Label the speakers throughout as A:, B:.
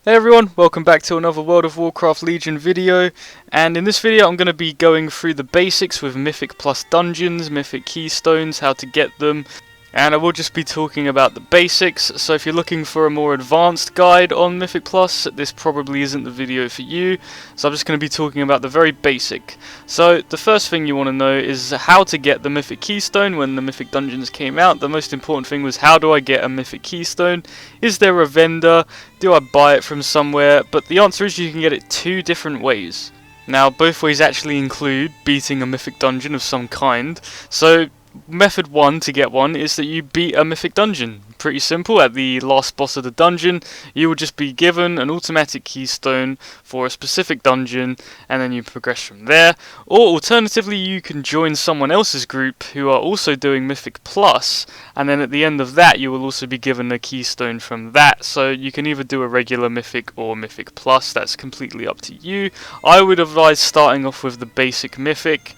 A: Hey everyone, welcome back to another World of Warcraft Legion video, and in this video I'm going to be going through the basics with Mythic Plus dungeons, Mythic Keystones, how to get them, and I will just be talking about the basics. So if you're looking for a more advanced guide on Mythic Plus, this probably isn't the video for you, so I'm just going to be talking about the very basic. So the first thing you want to know is how to get the Mythic Keystone. When the Mythic dungeons came out, the most important thing was, how do I get a Mythic Keystone? Is there a vendor? Do I buy it from somewhere? But the answer is you can get it two different ways. Now, both ways actually include beating a Mythic dungeon of some kind. So method 1 to get one is that you beat a Mythic dungeon. Pretty simple. At the last boss of the dungeon, you will just be given an automatic keystone for a specific dungeon, and then you progress from there. Or alternatively, you can join someone else's group who are also doing Mythic Plus, and then at the end of that you will also be given a keystone from that. So you can either do a regular Mythic or Mythic Plus, that's completely up to you. I would advise starting off with the basic Mythic.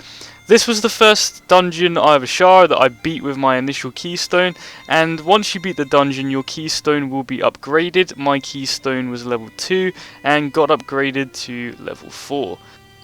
A: This was the first dungeon Ivashara that I beat with my initial keystone, and once you beat the dungeon your keystone will be upgraded. My keystone was level 2 and got upgraded to level 4.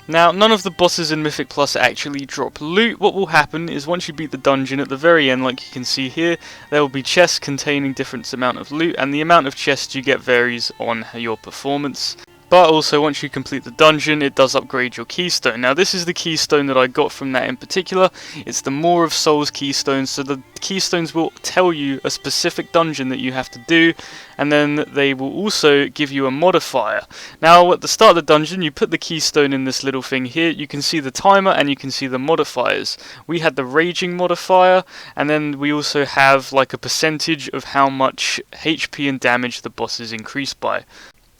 A: Now, none of the bosses in Mythic Plus actually drop loot. What will happen is once you beat the dungeon, at the very end, like you can see here, there will be chests containing different amount of loot, and the amount of chests you get varies on your performance. But also, once you complete the dungeon, it does upgrade your keystone. Now, this is the keystone that I got from that in particular. It's the Maw of Souls keystone, so the keystones will tell you a specific dungeon that you have to do, and then they will also give you a modifier. Now, at the start of the dungeon, you put the keystone in this little thing here. You can see the timer and you can see the modifiers. We had the Raging modifier, and then we also have like a percentage of how much HP and damage the bosses increase by.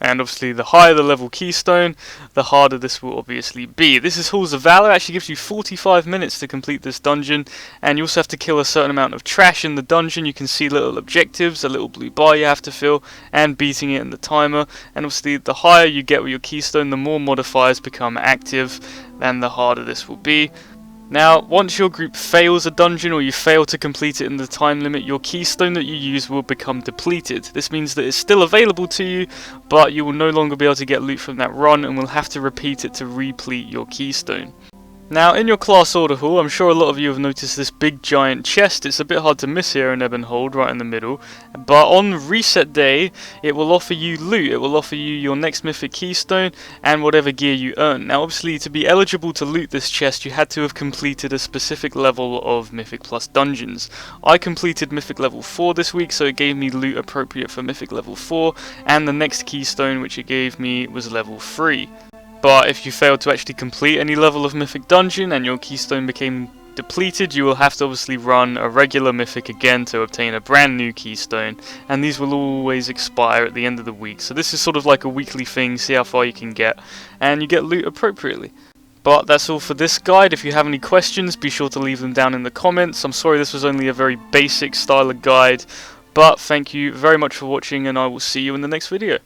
A: And obviously the higher the level keystone, the harder this will obviously be. This is Halls of Valor. It actually gives you 45 minutes to complete this dungeon, and you also have to kill a certain amount of trash in the dungeon. You can see little objectives, a little blue bar you have to fill, and beating it in the timer. And obviously the higher you get with your keystone, the more modifiers become active, and the harder this will be. Now, once your group fails a dungeon or you fail to complete it in the time limit, your keystone that you use will become depleted. This means that it's still available to you, but you will no longer be able to get loot from that run and will have to repeat it to replete your keystone. Now, in your class order hall, I'm sure a lot of you have noticed this big giant chest. It's a bit hard to miss here in Ebonhold, right in the middle. But on reset day, it will offer you loot. It will offer you your next Mythic Keystone and whatever gear you earn. Now, obviously, to be eligible to loot this chest, you had to have completed a specific level of Mythic Plus dungeons. I completed Mythic level 4 this week, so it gave me loot appropriate for Mythic level 4, and the next Keystone which it gave me was level 3. But if you failed to actually complete any level of Mythic dungeon and your keystone became depleted, you will have to obviously run a regular Mythic again to obtain a brand new keystone, and these will always expire at the end of the week. So this is sort of like a weekly thing, see how far you can get, and you get loot appropriately. But that's all for this guide. If you have any questions, be sure to leave them down in the comments. I'm sorry this was only a very basic style of guide, but thank you very much for watching, and I will see you in the next video.